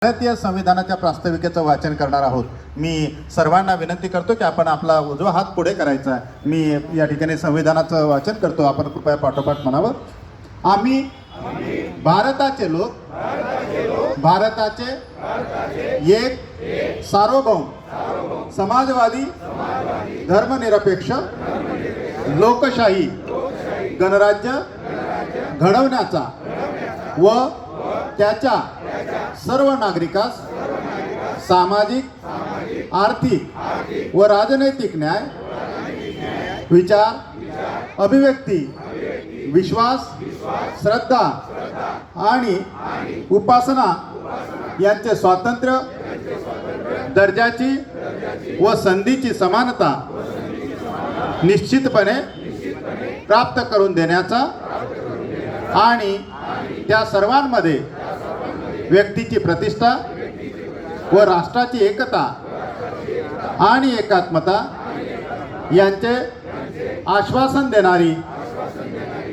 भारतीय संविधानाच्या प्रास्ताविकेचं वाचन करणार आहोत। मी सर्वांना विनंती करतो की आपण आपला उजवा हात पुढे करायचा आहे। मी या ठिकाणी संविधानाचं वाचन करतो, आपण कृपया पाठोपाठ म्हणावं। आम्ही भारताचे लोक, भारताचे एक सार्वभौम, समाजवादी, धर्मनिरपेक्ष, लोकशाही गणराज्य घडवण्याचा व त्याच्या सर्व नागरिकास सामाजिक, आर्थिक व राजनैतिक न्याय, विचार, अभिव्यक्ती, विश्वास, श्रद्धा आणि उपासना यांचे स्वातंत्र्य, दर्जाची व संधीची समानता निश्चितपणे प्राप्त करून देण्याचा आणि त्या सर्वांमध्ये व्यक्तीची प्रतिष्ठा व राष्ट्राची एकता आणि एकात्मता यांचे आश्वासन देणारी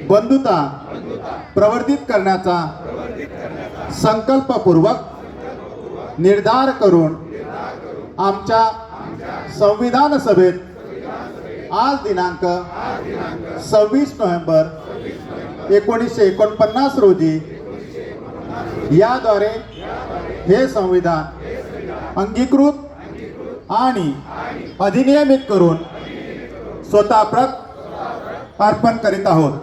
बंधुता प्रवर्धित करण्याचा संकल्पपूर्वक निर्धार करून आमच्या संविधान सभेत आज दिनांक 26 नोव्हेंबर 1949 रोजी याद्वारे हे संविधान अंगीकृत आणि अधिनियमित करून स्वतः प्रत अर्पण करीत आहोत।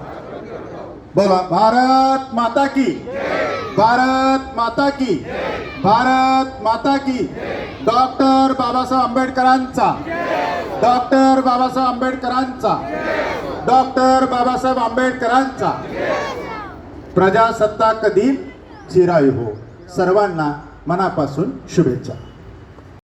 बोला भारत माता की, भारत माता की, भारत माता की। डॉक्टर बाबासाहेब आंबेडकरांचा, डॉक्टर बाबासाहेब आंबेडकरांचा, डॉक्टर बाबासाहेब आंबेडकरांचा प्रजासत्ताक दिन चिरायू हो। सर्वांना मनापासून शुभेच्छा।